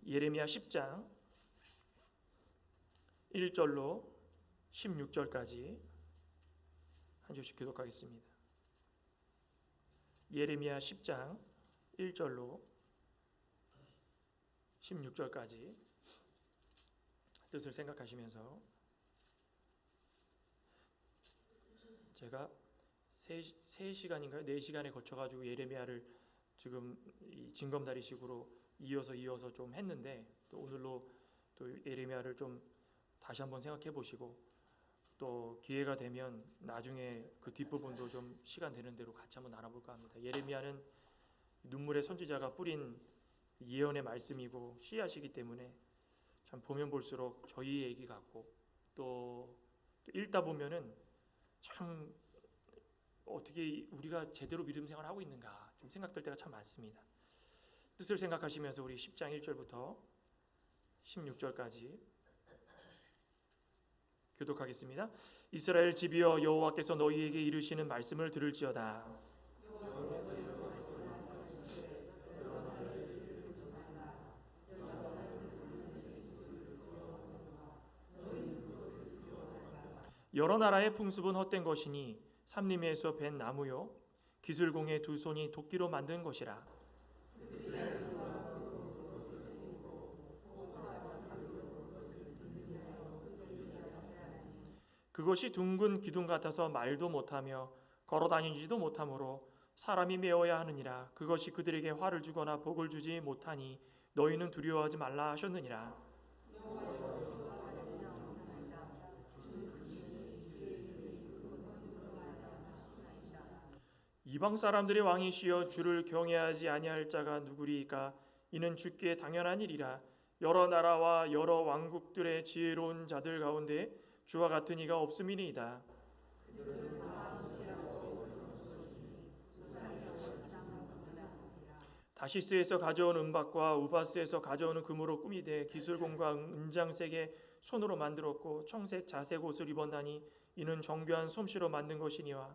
예레미야 10장 1절로 16절까지 한 절씩 교독하겠습니다. 예레미야 10장 1절로 16절까지 뜻을 생각하시면서 제가 3시간인가요? 4시간에 거쳐가지고 예레미야를 지금 이 징검다리식으로 이어서 좀 했는데, 또 오늘로 또 예레미야를 좀 다시 한번 생각해 보시고, 또 기회가 되면 나중에 그 뒷부분도 좀 시간 되는 대로 같이 한번 나눠볼까 합니다. 예레미야는 눈물의 선지자가 뿌린 예언의 말씀이고 씨앗이기 때문에 참 보면 볼수록 저희 얘기 같고, 또 읽다 보면은 참 어떻게 우리가 제대로 믿음 생활을 하고 있는가 좀 생각될 때가 참 많습니다. 뜻을 생각하시면서 우리 10장 1절부터 16절까지 교독하겠습니다. 이스라엘 집이여, 여호와께서 너희에게 이르시는 말씀을 들을지어다. 여러 나라의 풍습은 헛된 것이니 삼림에서 벤 나무요 기술공의 두 손이 도끼로 만든 것이라. 그것이 둥근 기둥 같아서 말도 못하며 걸어다니지도 못하므로 사람이 메어야 하느니라. 그것이 그들에게 화를 주거나 복을 주지 못하니 너희는 두려워하지 말라 하셨느니라. 이방 사람들의 왕이시여, 주를 경외하지 아니할 자가 누구리이까? 이는 주께 당연한 일이라. 여러 나라와 여러 왕국들의 지혜로운 자들 가운데 주와 같은 이가 없음이니이다. 다시스에서 가져온 은박과 우바스에서 가져오는 금으로 꾸미되 기술공과 은장색에 손으로 만들었고 청색 자색 옷을 입었나니 이는 정교한 솜씨로 만든 것이니와.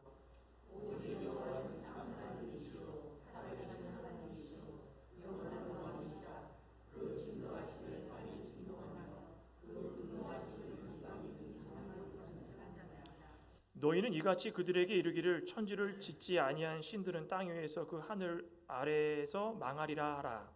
너희는 이같이 그들에게 이르기를 천지를 짓지 아니한 신들은 땅 위에서 그 하늘 아래에서 망하리라 하라.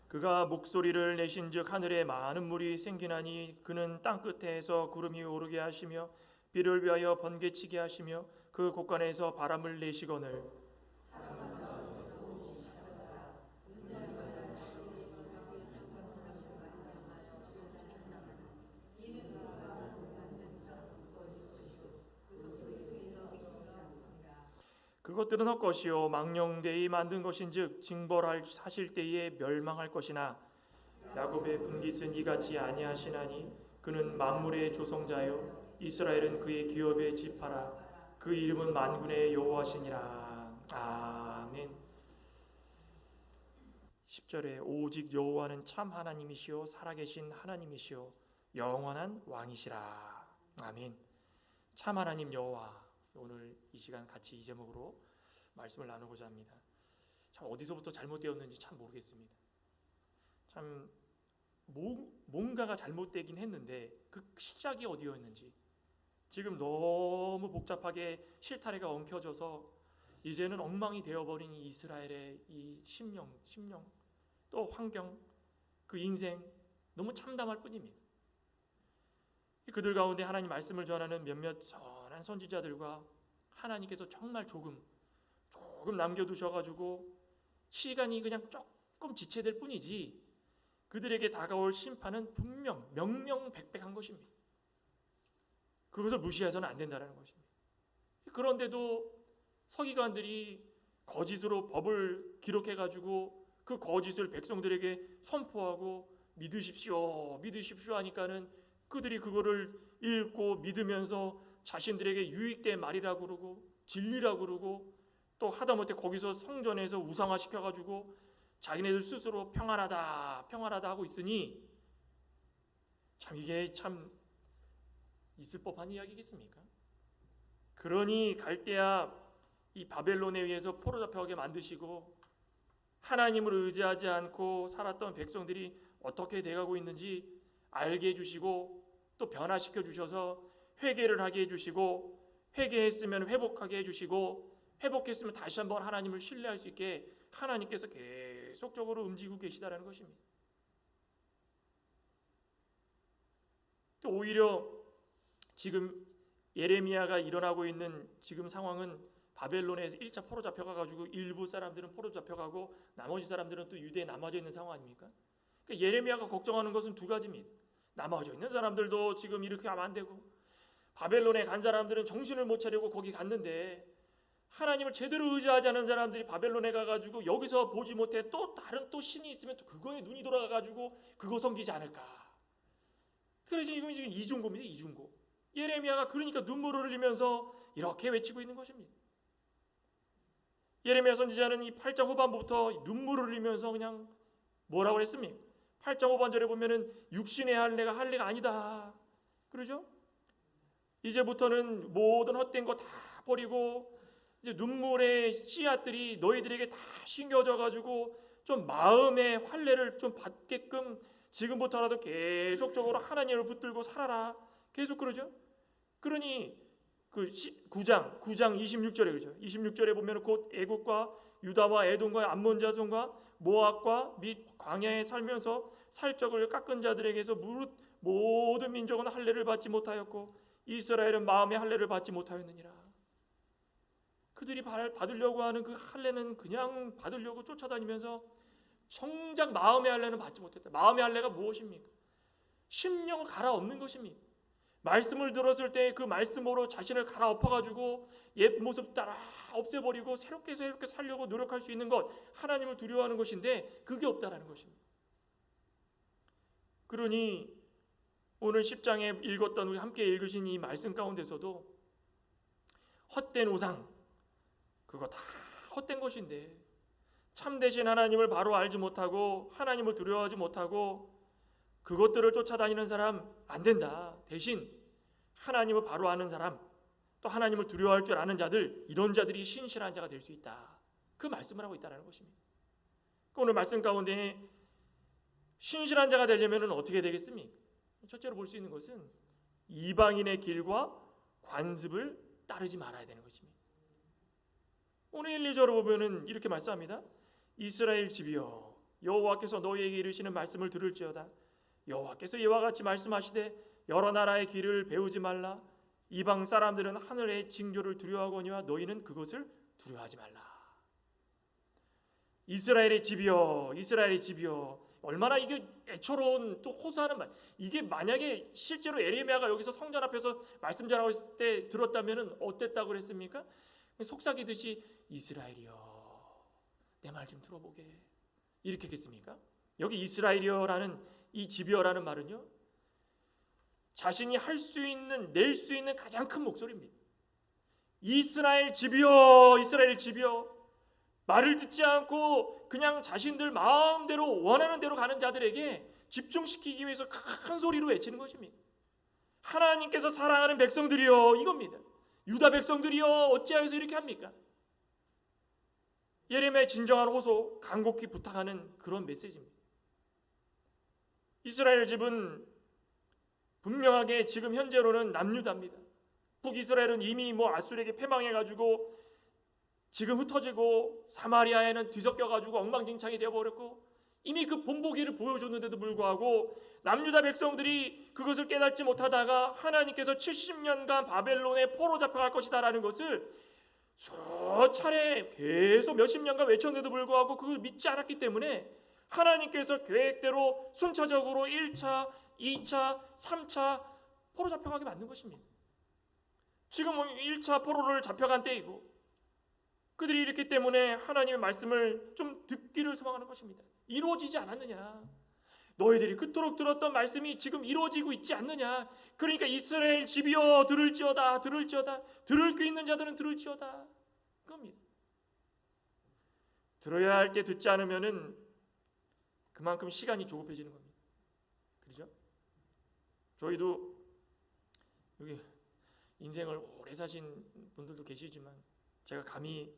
그가 목소리를 내신즉 하늘에 많은 물이 생기나니 그는 땅 끝에서 구름이 오르게 하시며 비를 위하여 번개치게 하시며 그 곳간에서 바람을 내시거늘. 그것들은 헛것이요 망령되이 만든 것인즉 징벌하실 때에 멸망할 것이나 야곱의 분깃은 이같이 아니하시나니 그는 만물의 조성자요 이스라엘은 그의 기업의 지파라. 그 이름은 만군의 여호와시니라. 아멘. 10절에 오직 여호와는 참 하나님이시요 살아계신 하나님이시요 영원한 왕이시라. 아멘. 참 하나님 여호와, 오늘 이 시간 같이 이 제목으로 말씀을 나누고자 합니다. 참 어디서부터 잘못되었는지 참 모르겠습니다. 참 뭔가가 잘못되긴 했는데 그 시작이 어디였는지 지금 너무 복잡하게 실타래가 엉켜져서 이제는 엉망이 되어버린 이스라엘의 이 심령 또 환경, 그 인생 너무 참담할 뿐입니다. 그들 가운데 하나님 말씀을 전하는 몇몇 선한 선지자들과 하나님께서 정말 조금 남겨두셔가지고 시간이 그냥 조금 지체될 뿐이지 그들에게 다가올 심판은 분명 명명백백한 것입니다. 그것을 무시해서는 안 된다는 것입니다. 그런데도 서기관들이 거짓으로 법을 기록해가지고 그 거짓을 백성들에게 선포하고 믿으십시오 하니까는 그들이 그거를 읽고 믿으면서 자신들에게 유익된 말이라고 그러고 진리라고 그러고 또 하다못해 거기서 성전에서 우상화시켜가지고 자기네들 스스로 평안하다 하고 있으니 참 이게 참 있을 법한 이야기겠습니까? 그러니 갈대아 이 바벨론에 의해서 포로 잡혀가게 만드시고 하나님을 의지하지 않고 살았던 백성들이 어떻게 돼가고 있는지 알게 해주시고 또 변화시켜 주셔서 회개를 하게 해주시고 회개했으면 회복하게 해주시고 회복했으면 다시 한번 하나님을 신뢰할 수 있게 하나님께서 계속적으로 움직이고 계시다라는 것입니다. 또 오히려 지금 예레미야가 일어나고 있는 지금 상황은 바벨론에 1차 포로 잡혀가가지고 일부 사람들은 포로 잡혀가고 나머지 사람들은 또 유대에 남아져 있는 상황 아닙니까? 그러니까 예레미야가 걱정하는 것은 두 가지입니다. 남아져 있는 사람들도 지금 이렇게 하면 안 되고 바벨론에 간 사람들은 정신을 못 차리고 거기 갔는데 하나님을 제대로 의지하지 않은 사람들이 바벨론에 가가지고 여기서 보지 못해 또 다른 또 신이 있으면 또 그거에 눈이 돌아가가지고 그거 섬기지 않을까. 그래서 지금 이중고입니다. 이중고. 예레미야가 그러니까 눈물을 흘리면서 이렇게 외치고 있는 것입니다. 예레미야 선지자는 이 8장 후반부터 눈물을 흘리면서 그냥 뭐라고 했습니까? 8장 후반절에 보면은 육신의 할례가 할례가 아니다. 그러죠? 이제부터는 모든 헛된 거 다 버리고 이제 눈물의 씨앗들이 너희들에게 다 심겨져 가지고 좀 마음의 환례를 좀 받게끔 지금부터라도 계속적으로 하나님을 붙들고 살아라. 계속 그러죠? 그러니 그 9장 26절에 그러죠. 26절에 보면 곧 애국과 유다와 에돔과 암몬 자손과 모압과 및 광야에 살면서 살적을 깎은 자들에게서 무릇 모든 민족은 할례를 받지 못하였고 이스라엘은 마음의 할례를 받지 못하였느니라. 그들이 받으려고 하는 그 할례는 그냥 받으려고 쫓아다니면서 정작 마음의 할례는 받지 못했다. 마음의 할례가 무엇입니까? 심령을 갈아엎는 것입니다. 말씀을 들었을 때 그 말씀으로 자신을 갈아엎어가지고 옛 모습 따라 없애버리고 새롭게 살려고 노력할 수 있는 것, 하나님을 두려워하는 것인데 그게 없다라는 것입니다. 그러니 오늘 10장에 읽었던 우리 함께 읽으신 이 말씀 가운데서도 헛된 우상, 그거 다 헛된 것인데 참되신 하나님을 바로 알지 못하고 하나님을 두려워하지 못하고 그것들을 쫓아다니는 사람 안 된다. 대신 하나님을 바로 아는 사람, 또 하나님을 두려워할 줄 아는 자들, 이런 자들이 신실한 자가 될 수 있다. 그 말씀을 하고 있다는 것입니다. 오늘 말씀 가운데 신실한 자가 되려면 어떻게 되겠습니까? 첫째로 볼 수 있는 것은 이방인의 길과 관습을 따르지 말아야 되는 것입니다. 오늘 1, 2절을 보면은 이렇게 말씀합니다. 이스라엘 집이여 여호와께서 너희에게 이르시는 말씀을 들을지어다. 여호와께서 이와 같이 말씀하시되 여러 나라의 길을 배우지 말라. 이방 사람들은 하늘의 징조를 두려워하거니와 너희는 그것을 두려워하지 말라. 이스라엘의 집이여, 이스라엘의 집이여. 얼마나 이게 애처로운 또 호소하는 말. 이게 만약에 실제로 예레미야가 여기서 성전 앞에서 말씀 전하고 있을 때 들었다면 어땠다고 그랬습니까? 속삭이듯이 이스라엘이여 내 말 좀 들어보게 이렇게 했겠습니까? 여기 이스라엘이여라는 이 집이여라는 말은요 자신이 할 수 있는 낼 수 있는 가장 큰 목소리입니다. 이스라엘 집이여, 이스라엘 집이여. 말을 듣지 않고 그냥 자신들 마음대로 원하는 대로 가는 자들에게 집중시키기 위해서 큰 소리로 외치는 것입니다. 하나님께서 사랑하는 백성들이여 이겁니다. 유다 백성들이여 어찌하여서 이렇게 합니까? 예레미야의 진정한 호소, 간곡히 부탁하는 그런 메시지입니다. 이스라엘 집은 분명하게 지금 현재로는 남유다입니다. 북이스라엘은 이미 아수르에게 패망해가지고 지금 흩어지고 사마리아에는 뒤섞여가지고 엉망진창이 되어버렸고 이미 그 본보기를 보여줬는데도 불구하고 남유다 백성들이 그것을 깨닫지 못하다가 하나님께서 70년간 바벨론에 포로 잡혀갈 것이다라는 것을 수차례 계속 몇십 년간 외쳤는데도 불구하고 그걸 믿지 않았기 때문에 하나님께서 계획대로 순차적으로 1차, 2차, 3차 포로 잡혀가게 만든 것입니다. 지금 1차 포로를 잡혀간 때이고 그들이 이렇기 때문에 하나님의 말씀을 좀 듣기를 소망하는 것입니다. 이루어지지 않았느냐? 너희들이 그토록 들었던 말씀이 지금 이루어지고 있지 않느냐? 그러니까 이스라엘 집이여 들을지어다, 들을지어다. 들을 귀 있는 자들은 들을지어다. 그겁니다. 들어야 할 때 듣지 않으면은 그만큼 시간이 조급해지는 겁니다. 그렇죠? 저희도 여기 인생을 오래 사신 분들도 계시지만 제가 감히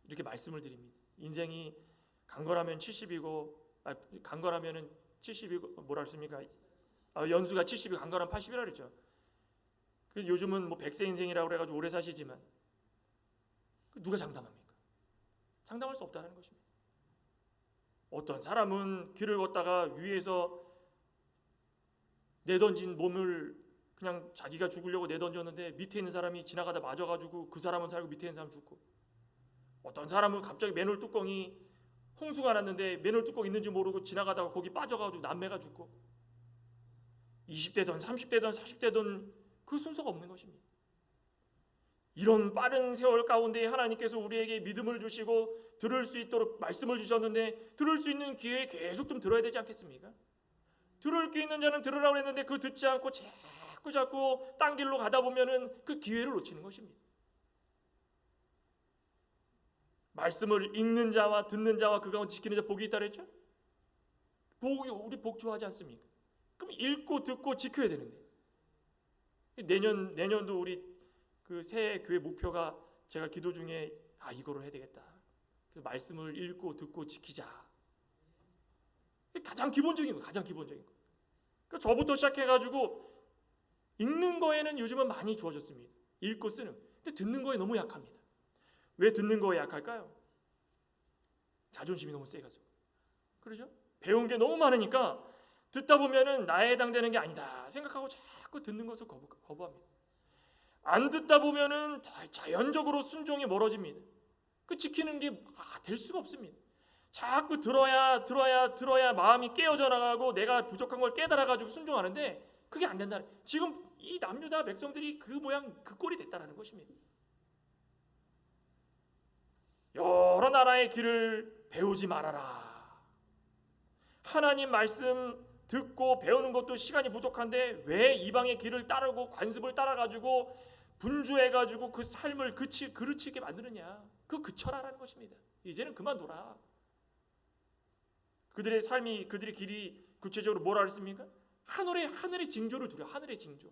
이렇게 말씀을 드립니다. 인생이 강건하면 70이고 강건하면은 70이고 뭐라 그랬습니까? 연수가 70이고 강건하면 80이라 그랬죠. 요즘은 뭐 100세 인생이라고 그래가지고 오래 사시지만 누가 장담합니까? 장담할 수 없다는 것입니다. 어떤 사람은 길을 걷다가 위에서 내던진 몸을 그냥 자기가 죽으려고 내던졌는데 밑에 있는 사람이 지나가다 맞아가지고 그 사람은 살고 밑에 있는 사람 죽고, 어떤 사람은 갑자기 맨홀 뚜껑이 홍수가 났는데 맨홀 뚜껑 있는지 모르고 지나가다가 거기 빠져가지고 남매가 죽고, 20대든 30대든 40대든 그 순서가 없는 것입니다. 이런 빠른 세월 가운데 하나님께서 우리에게 믿음을 주시고 들을 수 있도록 말씀을 주셨는데, 들을 수 있는 기회에 계속 좀 들어야 되지 않겠습니까? 들을 게 있는 자는 들으라고 했는데 그 듣지 않고 자꾸 딴 길로 가다 보면은 그 기회를 놓치는 것입니다. 말씀을 읽는 자와 듣는 자와 그 가운데 지키는 자 복이 있다 그랬죠? 우리 복 좋아하지 않습니까? 그럼 읽고 듣고 지켜야 되는데, 내년도 우리 그 새해 교회 목표가, 제가 기도 중에 이거로 해야 되겠다. 그래서 말씀을 읽고 듣고 지키자. 가장 기본적인 거, 가장 기본적인 거. 그러니까 저부터 시작해가지고 읽는 거에는 요즘은 많이 좋아졌습니다. 읽고 쓰는. 근데 듣는 거에 너무 약합니다. 왜 듣는 거에 약할까요? 자존심이 너무 세가지고. 그러죠? 배운 게 너무 많으니까 듣다 보면은 나에 해당되는 게 아니다 생각하고 자꾸 듣는 것을 거부합니다. 안 듣다 보면은 자연적으로 순종이 멀어집니다. 그 지키는 게 될 수가 없습니다. 자꾸 들어야 마음이 깨어져 나가고 내가 부족한 걸 깨달아가지고 순종하는데 그게 안 된다. 지금 이 남유다 백성들이 그 모양 그 꼴이 됐다는 것입니다. 여러 나라의 길을 배우지 말아라. 하나님 말씀 듣고 배우는 것도 시간이 부족한데 왜 이방의 길을 따르고 관습을 따라가지고 분주해가지고 그 삶을 그르치게 만드느냐. 그거 그쳐라라는 것입니다. 이제는 그만둬라. 그들의 삶이, 그들의 길이 구체적으로 뭐라 했습니까? 하늘의 징조를 두려. 하늘의 징조.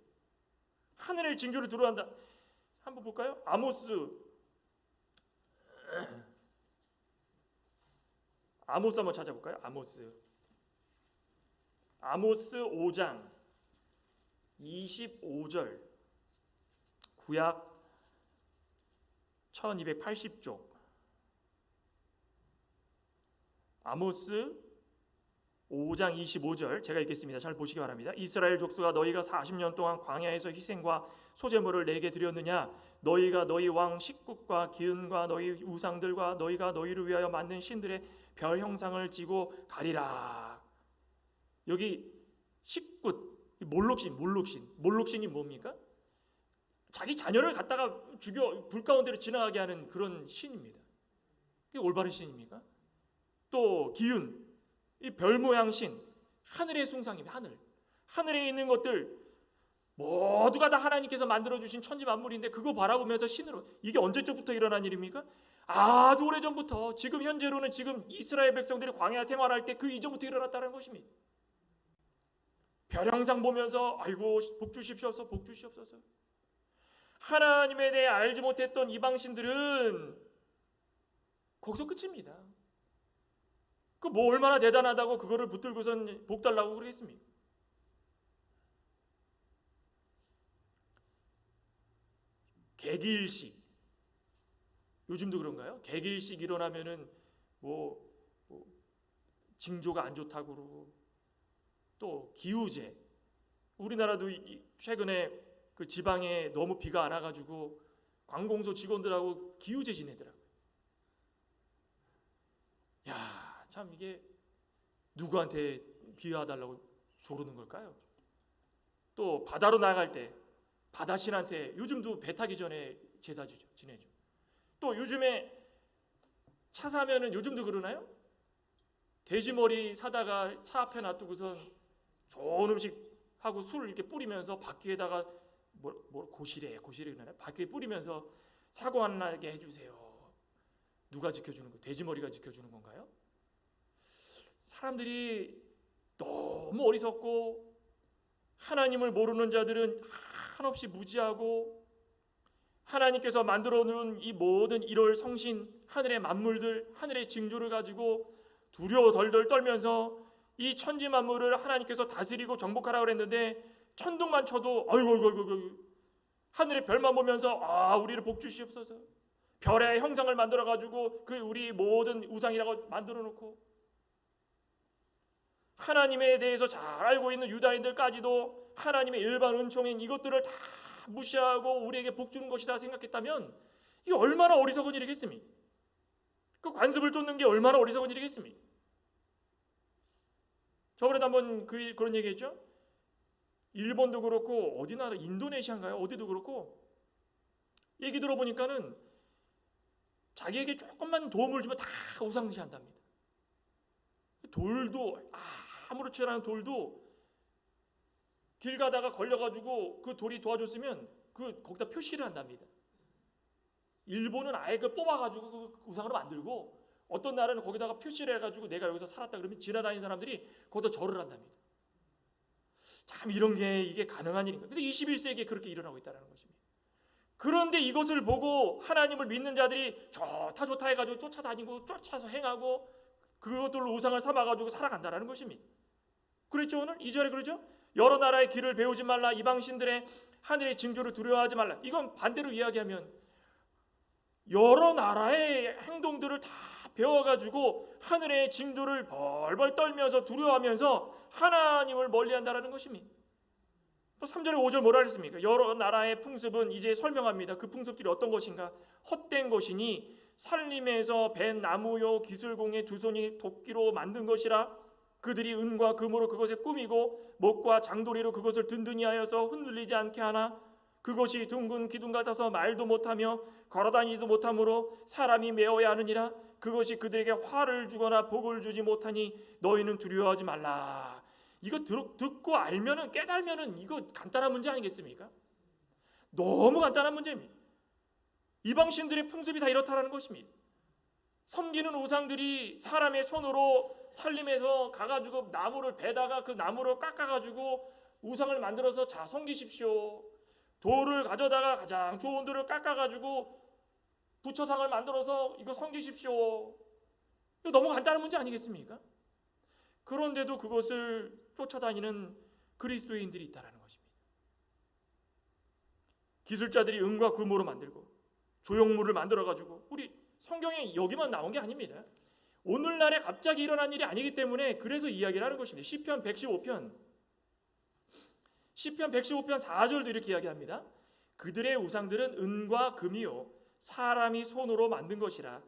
하늘의 징조를 두려한다. 한번 볼까요? 아모스 한번 찾아볼까요? 아모스 5장 25절, 구약 1280쪽. 아모스 5장 25절 제가 읽겠습니다. 잘 보시기 바랍니다. 이스라엘 족속아, 너희가 40년 동안 광야에서 희생과 소제물을 내게 드렸느냐? 너희가 너희 왕 식굿과 기은과 너희 우상들과 너희가 너희를 위하여 만든 신들의 별 형상을 지고 가리라. 여기 식굿, 몰록신이 뭡니까? 자기 자녀를 갖다가 죽여 불 가운데로 지나가게 하는 그런 신입니다. 그게 올바른 신입니까? 또 기운, 이 별 모양 신, 하늘의 숭상입니다. 하늘에 있는 것들 모두가 다 하나님께서 만들어주신 천지 만물인데 그거 바라보면서 신으로, 이게 언제부터 일어난 일입니까? 아주 오래전부터, 지금 현재로는 지금 이스라엘 백성들이 광야 생활할 때 그 이전부터 일어났다는 것입니다. 별 형상 보면서 아이고 복 주십시옵소서, 복 주시옵소서. 하나님에 대해 알지 못했던 이방신들은 거기서 끝입니다. 그 뭐 얼마나 대단하다고 그거를 붙들고선 복 달라고 그러겠습니까? 개기일식, 요즘도 그런가요? 개기일식 일어나면은 뭐 징조가 안 좋다고 그러고, 또 기우제, 우리나라도 최근에 그 지방에 너무 비가 안 와가지고 관공서 직원들하고 기우제 지내더라고요. 야, 참 이게 누구한테 비와달라고 조르는 걸까요? 또 바다로 나갈 때 바다신한테 요즘도 배 타기 전에 제사 지내죠. 또 요즘에 차 사면은 요즘도 그러나요? 돼지머리 사다가 차 앞에 놔두고선 좋은 음식 하고 술 이렇게 뿌리면서 바퀴에다가 고시래 그러나요? 바퀴에 뿌리면서 사고 안 나게 해주세요. 누가 지켜주는 거? 돼지머리가 지켜주는 건가요? 사람들이 너무 어리석고 하나님을 모르는 자들은 한없이 무지하고 하나님께서 만들어 놓은 이 모든 1월 성신, 하늘의 만물들, 하늘의 징조를 가지고 두려워 덜덜 떨면서 이 천지 만물을 하나님께서 다스리고 정복하라고 그랬는데, 천둥만 쳐도 아이고 하늘의 별만 보면서 우리를 복 주시옵소서, 별의 형상을 만들어 가지고 그 우리 모든 우상이라고 만들어 놓고, 하나님에 대해서 잘 알고 있는 유다인들까지도 하나님의 일반 은총인 이것들을 다 무시하고 우리에게 복 주는 것이다 생각했다면 이게 얼마나 어리석은 일이겠습니까? 그 관습을 쫓는 게 얼마나 어리석은 일이겠습니까? 저번에도 한번 그런 얘기했죠. 일본도 그렇고 어디 나라, 인도네시아인가요? 어디도 그렇고 얘기 들어보니까는 자기에게 조금만 도움을 주면 다 우상시한답니다. 돌도, 아무렇지 않은 돌도 길 가다가 걸려가지고 그 돌이 도와줬으면 거기다 표시를 한답니다. 일본은 아예 뽑아가지고 그 우상으로 만들고, 어떤 나라는 거기다가 표시를 해가지고 내가 여기서 살았다 그러면 지나다니는 사람들이 거기다 절을 한답니다. 참 이런 게 이게 가능한 일인가? 근데 21세기에 그렇게 일어나고 있다는 것입니다. 그런데 이것을 보고 하나님을 믿는 자들이 좋다 해가지고 쫓아다니고 쫓아서 행하고 그것들로 우상을 삼아가지고 살아간다는 것입니다. 그랬죠? 오늘 2절에 그러죠? 여러 나라의 길을 배우지 말라, 이방신들의 하늘의 징조를 두려워하지 말라. 이건 반대로 이야기하면 여러 나라의 행동들을 다 배워가지고 하늘의 징조를 벌벌 떨면서 두려워하면서 하나님을 멀리한다라는 것입니다. 또 3절에 5절 뭐라 그랬습니까? 여러 나라의 풍습은 이제 설명합니다. 그 풍습들이 어떤 것인가? 헛된 것이니 산림에서 벤 나무요 기술공의 두 손이 도끼로 만든 것이라. 그들이 은과 금으로 그것을 꾸미고 목과 장도리로 그것을 든든히 하여서 흔들리지 않게 하나. 그것이 둥근 기둥 같아서 말도 못하며 걸어다니지도 못하므로 사람이 메어야 하느니라. 그것이 그들에게 화를 주거나 복을 주지 못하니 너희는 두려워하지 말라. 이거 듣고 알면은, 깨달면은 이거 간단한 문제 아니겠습니까? 너무 간단한 문제입니다. 이방신들의 풍습이 다 이렇다라는 것입니다. 섬기는 우상들이 사람의 손으로 산림에서 가가지고 나무를 베다가 그 나무를 깎아가지고 우상을 만들어서 자 섬기십시오. 돌을 가져다가 가장 좋은 돌을 깎아가지고 부처상을 만들어서 이거 섬기십시오. 이거 너무 간단한 문제 아니겠습니까? 그런데도 그것을 쫓아다니는 그리스도인들이 있다는 것입니다. 기술자들이 은과 금으로 만들고 조형물을 만들어가지고, 우리 성경에 여기만 나온 게 아닙니다. 오늘날에 갑자기 일어난 일이 아니기 때문에 그래서 이야기를 하는 것입니다. 시편 115편 4절도 이렇게 이야기합니다. 그들의 우상들은 은과 금이요 사람이 손으로 만든 것이라.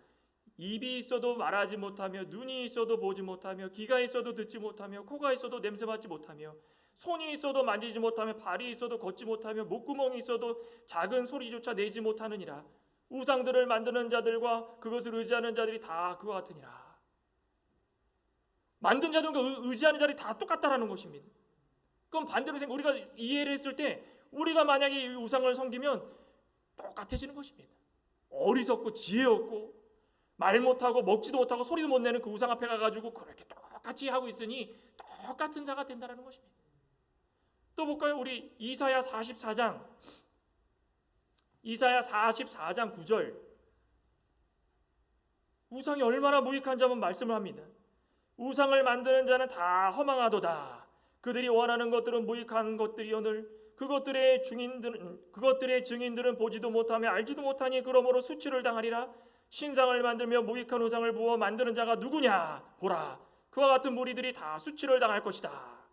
입이 있어도 말하지 못하며 눈이 있어도 보지 못하며 귀가 있어도 듣지 못하며 코가 있어도 냄새 맡지 못하며 손이 있어도 만지지 못하며 발이 있어도 걷지 못하며 목구멍이 있어도 작은 소리조차 내지 못하느니라. 우상들을 만드는 자들과 그것을 의지하는 자들이 다 그와 같으니라. 만든 자들과 의지하는 자들이 다 똑같다라는 것입니다. 그럼 반대로 우리가 이해를 했을 때 우리가 만약에 이 우상을 섬기면 똑같아지는 것입니다. 어리석고 지혜 없고 말 못하고 먹지도 못하고 소리도 못 내는 그 우상 앞에 가가지고 그렇게 똑같이 하고 있으니 똑같은 자가 된다는 것입니다. 또 볼까요? 우리 이사야 44장 9절. 우상이 얼마나 무익한지 한번 말씀을 합니다. 우상을 만드는 자는 다 허망하도다. 그들이 원하는 것들은 무익한 것들이오늘 그것들의 증인들은 보지도 못하며 알지도 못하니 그러므로 수치를 당하리라. 신상을 만들며 무익한 우상을 부어 만드는 자가 누구냐? 보라, 그와 같은 무리들이 다 수치를 당할 것이다.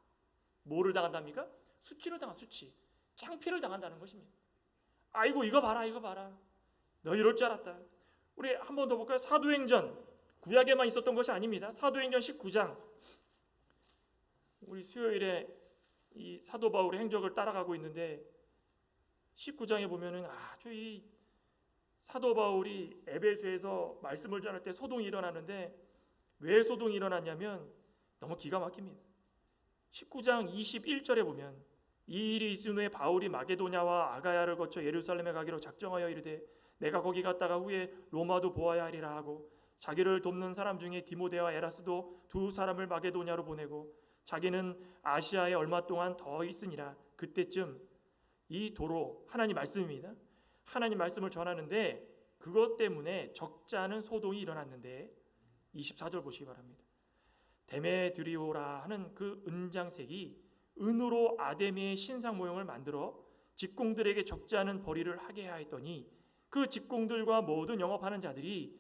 뭐를 당한답니까? 수치를 수치. 창피를 당한다는 것입니다. 아이고 이거 봐라 너 이럴 줄 알았다. 우리 한 번 더 볼까요? 사도행전, 구약에만 있었던 것이 아닙니다. 사도행전 19장. 우리 수요일에 이 사도 바울의 행적을 따라가고 있는데 19장에 보면은 아주 이 사도 바울이 에베소에서 말씀을 전할 때 소동이 일어나는데, 왜 소동이 일어났냐면 너무 기가 막힙니다. 19장 21절에 보면 이 일이 있은 후에 바울이 마게도냐와 아가야를 거쳐 예루살렘에 가기로 작정하여 이르되 내가 거기 갔다가 후에 로마도 보아야 하리라 하고, 자기를 돕는 사람 중에 디모데와 에라스도 두 사람을 마게도냐로 보내고 자기는 아시아에 얼마 동안 더 있으니라. 그때쯤 이 도로, 하나님 말씀입니다. 하나님 말씀을 전하는데 그것 때문에 적잖은 소동이 일어났는데 24절 보시기 바랍니다. 데메드리오라 하는 그 은장색이 은으로 아데미의 신상 모형을 만들어 직공들에게 적지 않은 벌이를 하게 하였더니 그 직공들과 모든 영업하는 자들이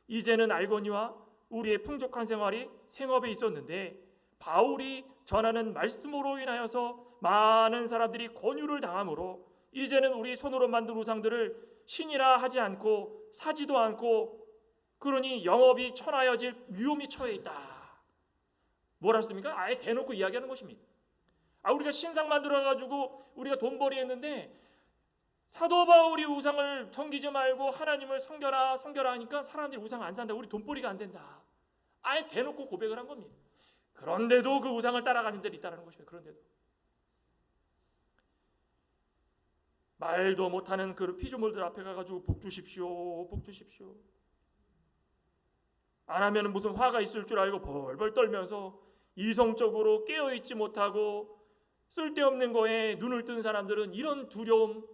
이제는 알거니와 우리의 풍족한 생업에 있었는데 바울이 전하는 말씀으로 인하여서 많은 사람들이 권유를 당하므로 이제는 우리 손으로 만든 우상들을 신이라 하지 않고 사지도 않고 그러니 영업이 천하여질 위험이 처해 있다. 뭐라 했습니까? 아예 대놓고 이야기하는 것입니다. 우리가 신상 만들어가지고 우리가 돈벌이 했는데 사도 바울이 우상을 섬기지 말고 하나님을 섬겨라 하니까 사람들이 우상 안 산다. 우리 돈벌이가 안 된다. 아예 대놓고 고백을 한 겁니다. 그런데도 그 우상을 따라가는 데도 있다는 것입니다. 그런데도 말도 못하는 그 피조물들 앞에 가가지고 복 주십시오, 복 주십시오. 안 하면 무슨 화가 있을 줄 알고 벌벌 떨면서 이성적으로 깨어있지 못하고 쓸데없는 거에 눈을 뜬 사람들은 이런 두려움,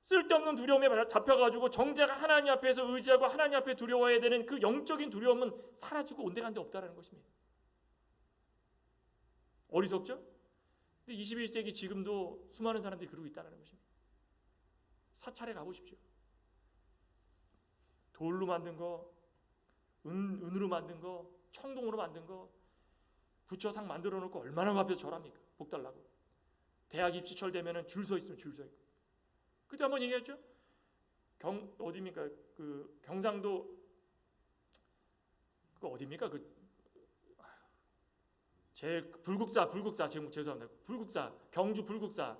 쓸데없는 두려움에 잡혀가지고 정작 하나님 앞에서 의지하고 하나님 앞에 두려워해야 되는 그 영적인 두려움은 사라지고 온데간데 없다는 것입니다. 어리석죠? 근데 21세기 지금도 수많은 사람들이 그러고 있다는 것입니다. 사찰에 가보십시오. 돌로 만든 거, 은으로 만든 거, 청동으로 만든 거 부처상 만들어 놓고 얼마나 앞에서 절합니까? 복 달라고. 대학 입시철 되면은 줄 서 있으면 줄 서 있고. 그때 한번 얘기했죠. 어디입니까? 그 경상도 그 어디입니까? 제 불국사 죄송합니다. 불국사 경주 불국사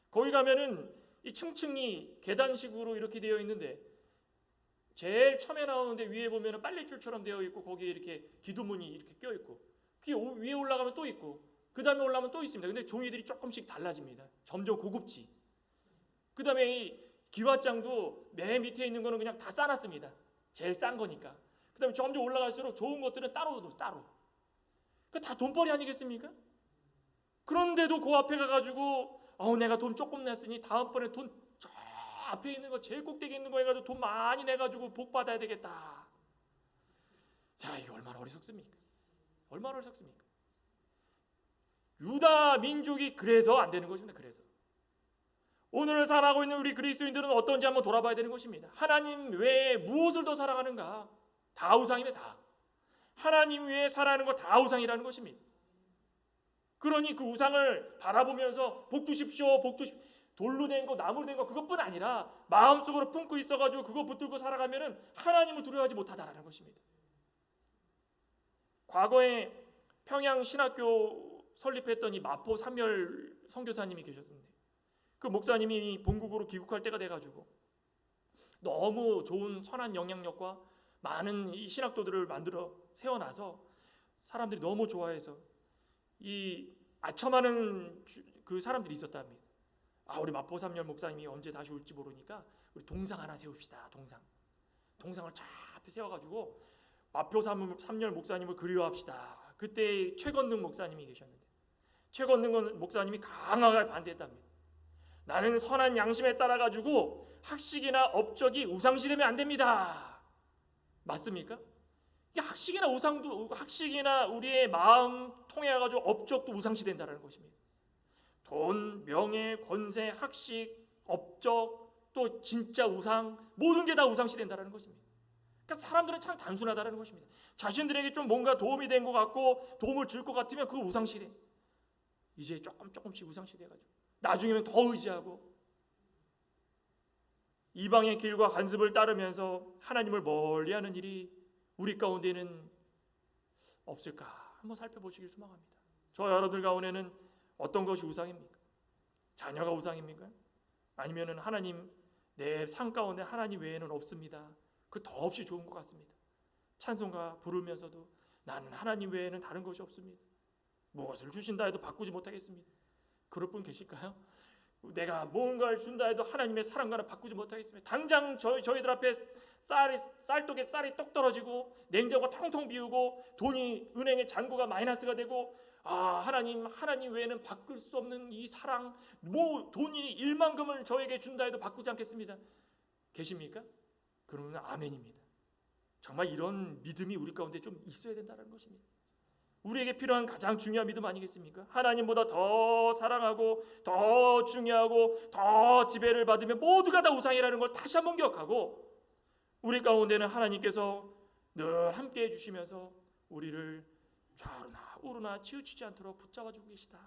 거기 가면은 이 층층이 계단식으로 이렇게 되어 있는데 제일 처음에 나오는데 위에 보면은 빨래줄처럼 되어 있고 거기에 이렇게 기도문이 이렇게 껴 있고 그 위에 올라가면 또 있고 그 다음에 올라가면 또 있습니다. 근데 종이들이 조금씩 달라집니다. 점점 고급지. 그 다음에 이 기와장도 맨 밑에 있는 거는 그냥 다 싸놨습니다. 제일 싼 거니까. 그 다음에 점점 올라갈수록 좋은 것들은 따로. 그 다 돈벌이 아니겠습니까? 그런데도 그 앞에 가가지고 내가 돈 조금 냈으니 다음번에 돈 저 앞에 있는 거 제일 꼭대기 있는 거 해가지고 돈 많이 내가지고 복 받아야 되겠다. 자, 이게 얼마나 어리석습니까? 얼마나 어리석습니까? 유다 민족이 그래서 안 되는 것입니다. 그래서 오늘 살아가고 있는 우리 그리스도인들은 어떤지 한번 돌아봐야 되는 것입니다. 하나님 외에 무엇을 더 살아가는가? 다 우상이면 다. 하나님 외에 살아가는 거 다 우상이라는 것입니다. 그러니 그 우상을 바라보면서 복 주십시오, 복 주십시오. 돌로 된 거, 나무로 된 거 그것뿐 아니라 마음속으로 품고 있어가지고 그거 붙들고 살아가면은 하나님을 두려워하지 못하다라는 것입니다. 과거에 평양 신학교 설립했던 이 마포 삼열 선교사님이 계셨는데 그 목사님이 본국으로 귀국할 때가 돼가지고 너무 좋은 선한 영향력과 많은 이 신학도들을 만들어 세워놔서 사람들이 너무 좋아해서 이 아첨하는 그 사람들이 있었답니다. 우리 마포 삼열 목사님이 언제 다시 올지 모르니까 우리 동상 하나 세웁시다. 동상을 쫙 앞에 세워가지고 마포 삼열 목사님을 그리워합시다. 그때 최건능 목사님이 계셨는데 최건능 목사님이 강하게 반대했답니다. 나는 선한 양심에 따라 가지고 학식이나 업적이 우상시 되면 안 됩니다. 맞습니까? 학식이나 우리의 마음 통해 가지고 업적도 우상시 된다는 것입니다. 돈, 명예, 권세, 학식, 업적, 또 진짜 우상 모든 게 다 우상시 된다는 것입니다. 그러니까 사람들은 참 단순하다는 것입니다. 자신들에게 좀 뭔가 도움이 된 것 같고 도움을 줄 것 같으면 그거 우상시 돼. 이제 조금씩 우상시 돼가지고 나중에는 더 의지하고 이방의 길과 관습을 따르면서 하나님을 멀리하는 일이 우리 가운데는 없을까 한번 살펴보시길 소망합니다. 저 여러분들 가운데는 어떤 것이 우상입니까? 자녀가 우상입니까? 아니면은 하나님 내 삶 가운데 하나님 외에는 없습니다. 그 더없이 좋은 것 같습니다. 찬송가 부르면서도 나는 하나님 외에는 다른 것이 없습니다. 무엇을 주신다 해도 바꾸지 못하겠습니다. 그럴 분 계실까요? 내가 뭔가를 준다 해도 하나님의 사랑과는 바꾸지 못하겠습니다. 당장 저희들 앞에 쌀떡에 쌀이 똑 떨어지고 냉장고가 텅텅 비우고 돈이 은행에 잔고가 마이너스가 되고 하나님 외에는 바꿀 수 없는 이 사랑, 돈이 1만금을 저에게 준다 해도 바꾸지 않겠습니다. 계십니까? 그러면 아멘입니다. 정말 이런 믿음이 우리 가운데 좀 있어야 된다는 것입니다. 우리에게 필요한 가장 중요한 믿음 아니겠습니까? 하나님보다 더 사랑하고 더 중요하고 더 지배를 받으면 모두가 다 우상이라는 걸 다시 한번 기억하고, 우리 가운데는 하나님께서 늘 함께 해주시면서 우리를 좌우나 우르나 치우치지 않도록 붙잡아주고 계시다.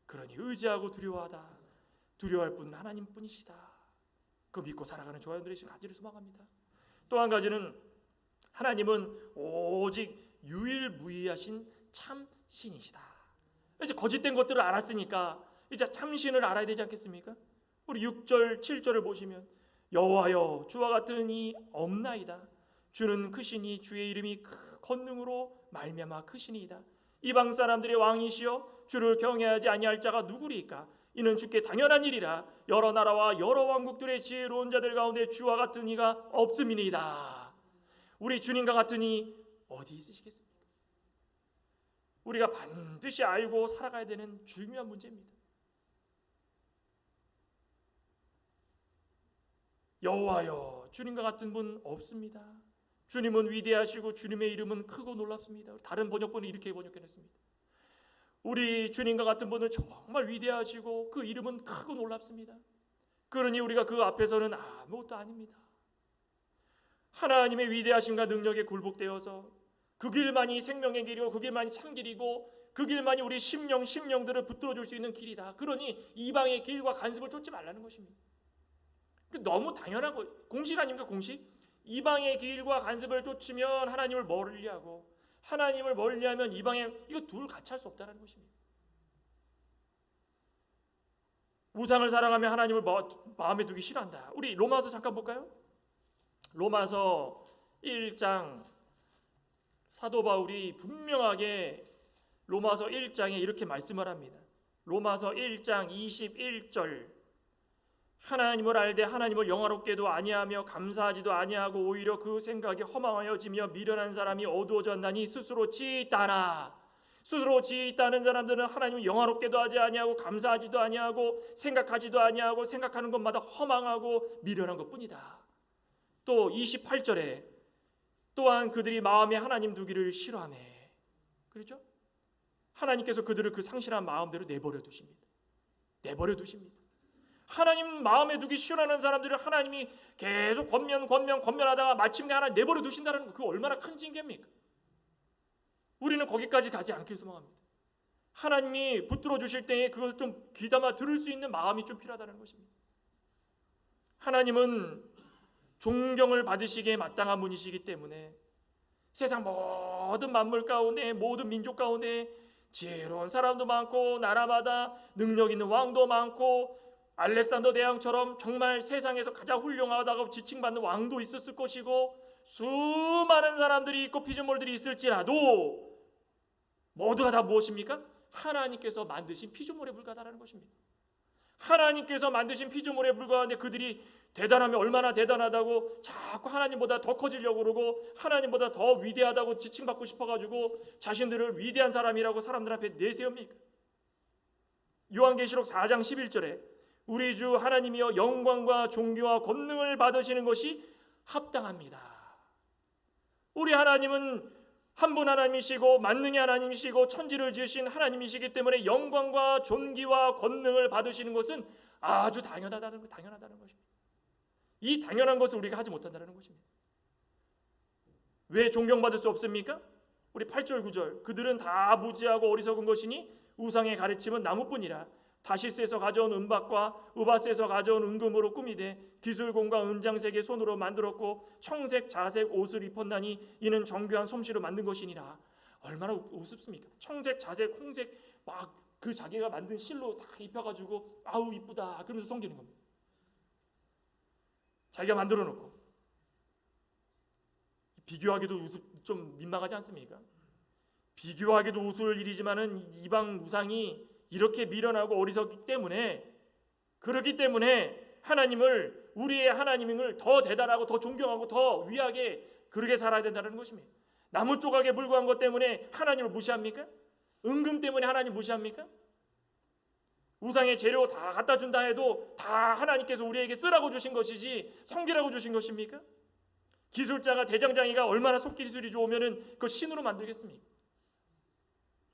그러니 의지하고 두려워할 분은 하나님뿐이시다. 그 믿고 살아가는 조화원들의 신 간절히 소망합니다. 또 한 가지는 하나님은 오직 유일무이하신 참 신이시다. 이제 거짓된 것들을 알았으니까 이제 참 신을 알아야 되지 않겠습니까? 우리 6절 7절을 보시면 여호와여 주와 같은 이 없나이다. 주는 크시니 주의 이름이 그 권능으로 말미암아 크시니이다. 이방 사람들의 왕이시여 주를 경외하지 아니할 자가 누구리이까? 이는 주께 당연한 일이라. 여러 나라와 여러 왕국들의 지혜로운 자들 가운데 주와 같은 이가 없음이니이다. 우리 주님과 같은 이 어디 있으시겠습니까? 우리가 반드시 알고 살아가야 되는 중요한 문제입니다. 여호와여 주님과 같은 분 없습니다. 주님은 위대하시고 주님의 이름은 크고 놀랍습니다. 다른 번역본은 이렇게 번역해냈습니다. 우리 주님과 같은 분은 정말 위대하시고 그 이름은 크고 놀랍습니다. 그러니 우리가 그 앞에서는 아무것도 아닙니다. 하나님의 위대하심과 능력에 굴복되어서 그 길만이 생명의 길이고 그 길만이 참 길이고 그 길만이 우리 심령들을 붙들어줄 수 있는 길이다. 그러니 이방의 길과 간섭을 쫓지 말라는 것입니다. 너무 당연한 거, 공식 아닙니까? 공식? 이방의 길과 간섭을 쫓으면 하나님을 멀리하고 하나님을 멀리하면 이방의, 이거 둘 같이 할 수 없다는 것입니다. 우상을 사랑하며 하나님을 마음에 두기 싫어한다. 우리 로마서 잠깐 볼까요? 로마서 1장 사도 바울이 분명하게 로마서 1장에 이렇게 말씀을 합니다. 로마서 1장 21절 하나님을 알되 하나님을 영화롭게도 아니하며 감사하지도 아니하고 오히려 그 생각이 허망하여지며 미련한 사람이 어두워졌나니 스스로 지혜 있다나. 스스로 지혜 있다는 사람들은 하나님을 영화롭게도 하지 아니하고 감사하지도 아니하고 생각하지도 아니하고 생각하는 것마다 허망하고 미련한 것뿐이다. 또 28절에 또한 그들이 마음에 하나님 두기를 싫어하며, 그렇죠? 하나님께서 그들을 그 상실한 마음대로 내버려 두십니다. 하나님 마음에 두기 싫어하는 사람들을 하나님이 계속 권면하다가 마침내 하나님 내버려 두신다는 거, 그 얼마나 큰 징계입니까? 우리는 거기까지 가지 않길 소망합니다. 하나님이 붙들어 주실 때에 그걸 좀 귀담아 들을 수 있는 마음이 좀 필요하다는 것입니다. 하나님은 존경을 받으시기에 마땅한 분이시기 때문에 세상 모든 만물 가운데 모든 민족 가운데 지혜로운 사람도 많고 나라마다 능력 있는 왕도 많고 알렉산더 대왕처럼 정말 세상에서 가장 훌륭하다고 지칭받는 왕도 있었을 것이고 수많은 사람들이 있고 피조물들이 있을지라도 모두가 다 무엇입니까? 하나님께서 만드신 피조물에 불과하다는 것입니다. 하나님께서 만드신 피조물에 불과한데 그들이 대단하면 얼마나 대단하다고 자꾸 하나님보다 더 커지려고 그러고 하나님보다 더 위대하다고 지칭받고 싶어가지고 자신들을 위대한 사람이라고 사람들 앞에 내세웁니까? 요한계시록 4장 11절에 우리 주 하나님이여 영광과 존귀와 권능을 받으시는 것이 합당합니다. 우리 하나님은 한 분 하나님이시고 만능의 하나님이시고 천지를 지으신 하나님이시기 때문에 영광과 존귀와 권능을 받으시는 것은 아주 당연하다는 것입니다. 이 당연한 것을 우리가 하지 못한다는 것입니다. 왜 존경받을 수 없습니까? 우리 8절 9절 그들은 다 무지하고 어리석은 것이니 우상의 가르침은 나무뿐이라 다시스에서 가져온 은박과 우바스에서 가져온 은금으로 꾸미되 기술공과 음장색의 손으로 만들었고 청색 자색 옷을 입었나니 이는 정교한 솜씨로 만든 것이니라. 얼마나 우습습니까? 청색 자색 홍색 막 그 자기가 만든 실로 다 입혀가지고 아우 이쁘다 그러면서 섬기는 겁니다. 자기가 만들어 놓고 비교하기도 좀 민망하지 않습니까? 비교하기도 우스울 일이지만은 이방 우상이 이렇게 미련하고 어리석기 때문에 그렇기 때문에 하나님을 우리의 하나님을 더 대단하고 더 존경하고 더 위하게 그렇게 살아야 된다는 것입니다. 나무 조각에 불과한 것 때문에 하나님을 무시합니까? 은금 때문에 하나님 무시합니까? 우상의 재료 다 갖다 준다 해도 다 하나님께서 우리에게 쓰라고 주신 것이지 섬기라고 주신 것입니까? 기술자가 대장장이가 얼마나 속기술이 좋으면 그 신으로 만들겠습니까?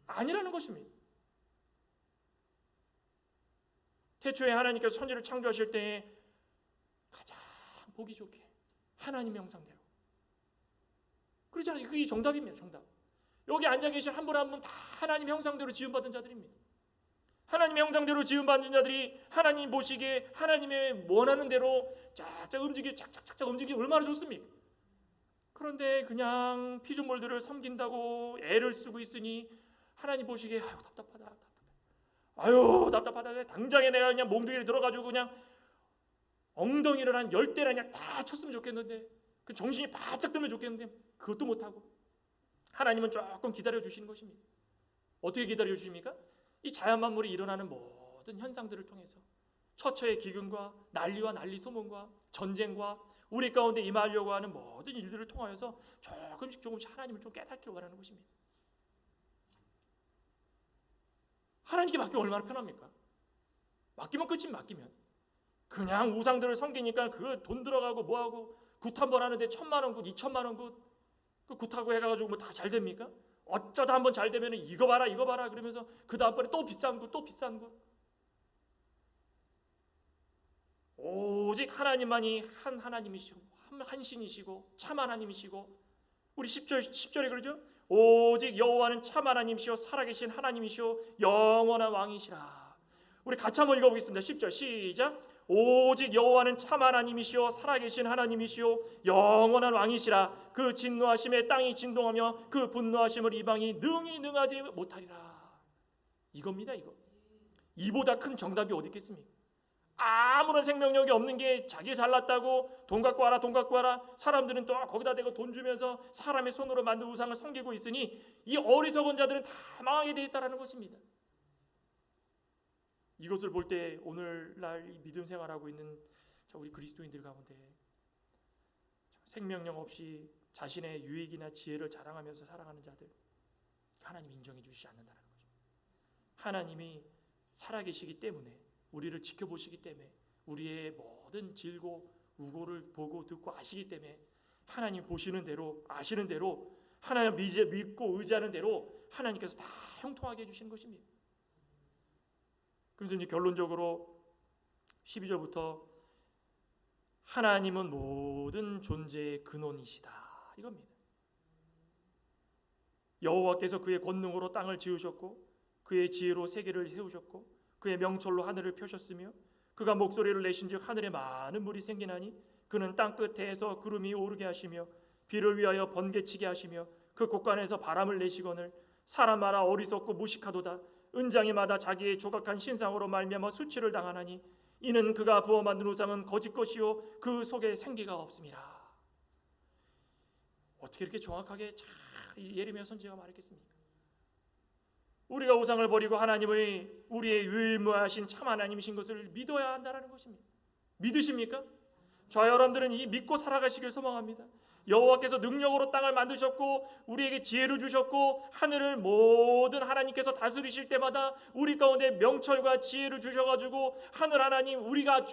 아니라는 것입니다. 태초에 하나님께서 천지를 창조하실 때에 가장 보기 좋게 하나님의 형상대로, 그렇잖아요. 그게 정답입니다. 정답. 여기 앉아 계신 한 분 한 분 다 하나님의 형상대로 지음받은 자들입니다. 하나님의 형상대로 지음받은 자들이 하나님 보시기에 하나님의 원하는 대로 쫙쫙 착착착 움직이기 얼마나 좋습니까? 그런데 그냥 피조물들을 섬긴다고 애를 쓰고 있으니 하나님 보시기에 아유 답답하다. 당장에 내가 그냥 몽둥이를 들어가지고 그냥 엉덩이를 한 10대를 그냥 다 쳤으면 좋겠는데, 그 정신이 바짝 들면 좋겠는데 그것도 못하고 하나님은 조금 기다려 주시는 것입니다. 어떻게 기다려 주십니까? 이 자연 만물이 일어나는 모든 현상들을 통해서 처처의 기근과 난리와 난리 소문과 전쟁과 우리 가운데 임하려고 하는 모든 일들을 통하여서 조금씩 하나님을 좀 깨닫기를 원하는 것입니다. 하나님께 맡기면 얼마나 편합니까? 맡기면 끝이면 맡기면. 그냥 우상들을 섬기니까 그거 돈 들어가고 뭐하고 굿 한 번 하는데 1,000만 원 굿, 2,000만 원 굿, 그 굿하고 해가지고 뭐 다 잘 됩니까? 어쩌다 한번 잘 되면 이거 봐라 그러면서 그 다음번에 또 비싼 굿, 또 비싼 굿. 오직 하나님만이 한 하나님이시고 한 신이시고 참 하나님이시고, 우리 10절에 그러죠? 오직 여호와는 참 하나님이시오 살아계신 하나님이시오 영원한 왕이시라. 우리 같이 한번 읽어보겠습니다. 10절 시작. 오직 여호와는 참 하나님이시오 살아계신 하나님이시오 영원한 왕이시라. 그 진노하심에 땅이 진동하며 그 분노하심을 이방이 능하지 못하리라. 이겁니다. 이보다 큰 정답이 어디 있겠습니까? 아무런 생명력이 없는 게 자기 잘났다고 돈 갖고 와라 사람들은 또 거기다 대고 돈 주면서 사람의 손으로 만든 우상을 섬기고 있으니 이 어리석은 자들은 다 망하게 되어 있다는 것입니다. 이것을 볼 때 오늘날 이 믿음 생활하고 있는 우리 그리스도인들 가운데 생명력 없이 자신의 유익이나 지혜를 자랑하면서 살아가는 자들, 하나님 인정해 주시지 않는다는 거죠. 하나님이 살아계시기 때문에, 우리를 지켜보시기 때문에, 우리의 모든 질고 우고를 보고 듣고 아시기 때문에 하나님 보시는 대로 아시는 대로 하나님 믿고 의지하는 대로 하나님께서 다 형통하게 해주시는 것입니다. 그래서 이제 결론적으로 12절부터 하나님은 모든 존재의 근원이시다 이겁니다. 여호와께서 그의 권능으로 땅을 지으셨고 그의 지혜로 세계를 세우셨고 그의 명철로 하늘을 펴셨으며 그가 목소리를 내신즉 하늘에 많은 물이 생기나니 그는 땅 끝에서 구름이 오르게 하시며 비를 위하여 번개치게 하시며 그 곳간에서 바람을 내시거늘 사람마다 어리석고 무식하도다. 은장이마다 자기의 조각한 신상으로 말미암아 수치를 당하나니 이는 그가 부어 만든 우상은 거짓 것이요 그 속에 생기가 없음이라. 어떻게 이렇게 정확하게 예레미야 선지자가 말했겠습니까? 우리가 우상을 버리고 하나님의 우리의 유일무하신 참 하나님이신 것을 믿어야 한다는 것입니다. 믿으십니까? 저와 여러분들은 이 믿고 살아가시길 소망합니다. 여호와께서 능력으로 땅을 만드셨고 우리에게 지혜를 주셨고 하늘을 모든 하나님께서 다스리실 때마다 우리 가운데 명철과 지혜를 주셔가지고 하늘 하나님, 우리가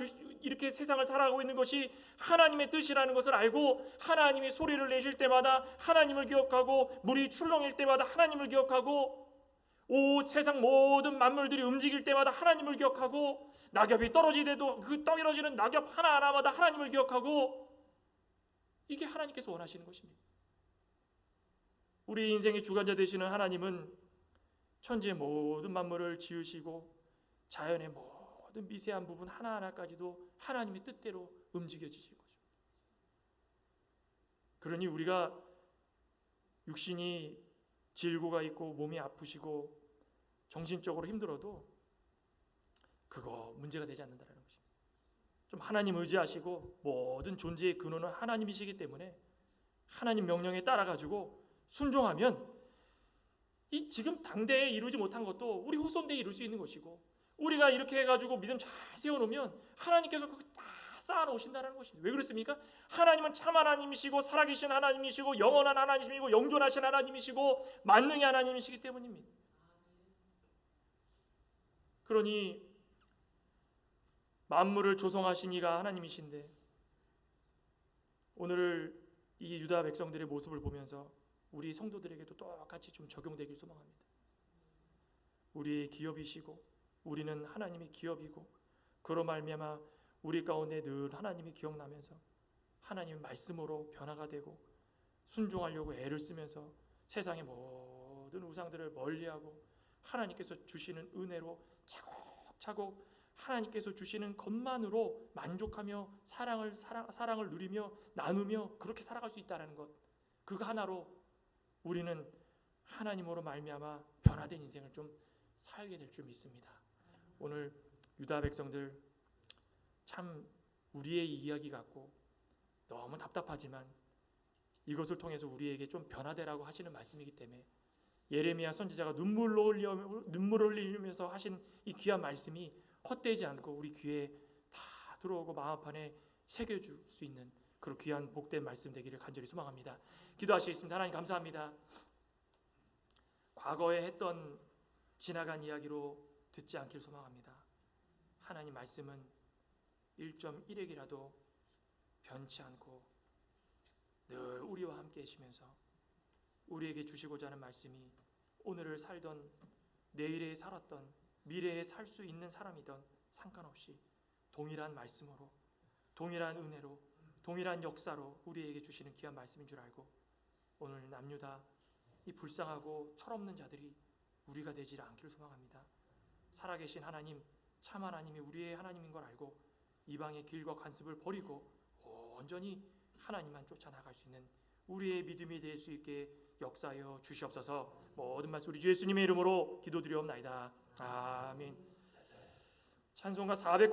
이렇게 세상을 살아가고 있는 것이 하나님의 뜻이라는 것을 알고 하나님이 소리를 내실 때마다 하나님을 기억하고 물이 출렁일 때마다 하나님을 기억하고 세상 모든 만물들이 움직일 때마다 하나님을 기억하고 낙엽이 떨어지더라도 그 떨어지는 낙엽 하나하나마다 하나님을 기억하고, 이게 하나님께서 원하시는 것입니다. 우리 인생의 주관자 되시는 하나님은 천지의 모든 만물을 지으시고 자연의 모든 미세한 부분 하나하나까지도 하나님의 뜻대로 움직여지실 거죠. 그러니 우리가 육신이 질고가 있고 몸이 아프시고 정신적으로 힘들어도 그거 문제가 되지 않는다는 것입니다. 좀 하나님 의지하시고 모든 존재의 근원은 하나님이시기 때문에 하나님 명령에 따라가지고 순종하면 이 지금 당대에 이루지 못한 것도 우리 후손대에 이룰 수 있는 것이고, 우리가 이렇게 해가지고 믿음 잘 세워놓으면 하나님께서 그거 다 쌓아놓으신다는 것입니다. 왜 그렇습니까? 하나님은 참 하나님이시고 살아계신 하나님이시고 영원한 하나님이시고 영존하신 하나님이시고 만능의 하나님이시기 때문입니다. 그러니 만물을 조성하신 이가 하나님이신데 오늘 이 유다 백성들의 모습을 보면서 우리 성도들에게도 똑같이 좀 적용되길 소망합니다. 우리의 기업이시고 우리는 하나님의 기업이고 그로 말미암아 우리 가운데 늘 하나님이 기억나면서 하나님의 말씀으로 변화가 되고 순종하려고 애를 쓰면서 세상의 모든 우상들을 멀리하고 하나님께서 주시는 은혜로 차곡차곡 하나님께서 주시는 것만으로 만족하며 사랑을 누리며 나누며 그렇게 살아갈 수 있다는 것, 그거 하나로 우리는 하나님으로 말미암아 변화된 인생을 좀 살게 될 줄 믿습니다. 오늘 유다 백성들 참 우리의 이야기 같고 너무 답답하지만 이것을 통해서 우리에게 좀 변화되라고 하시는 말씀이기 때문에 예레미야 선지자가 눈물을 흘리면서 하신 이 귀한 말씀이 헛되지 않고 우리 귀에 다 들어오고 마음판에 새겨줄 수 있는 그런 귀한 복된 말씀 되기를 간절히 소망합니다. 기도하시겠습니다. 하나님 감사합니다. 과거에 했던 지나간 이야기로 듣지 않길 소망합니다. 하나님 말씀은 1.1핵이라도 변치 않고 늘 우리와 함께 계시면서 우리에게 주시고자 하는 말씀이 오늘을 살던 내일에 살았던 미래에 살 수 있는 사람이든 상관없이 동일한 말씀으로 동일한 은혜로 동일한 역사로 우리에게 주시는 귀한 말씀인 줄 알고 오늘 남유다 이 불쌍하고 철없는 자들이 우리가 되지 않기를 소망합니다. 살아계신 하나님 참 하나님이 우리의 하나님인 걸 알고 이방의 길과 관습을 버리고 온전히 하나님만 쫓아나갈 수 있는 우리의 믿음이 될 수 있게 역사하여 주시옵소서. 모든 말씀 우리 주 예수님의 이름으로 기도드리옵나이다. 아멘. 찬송가 409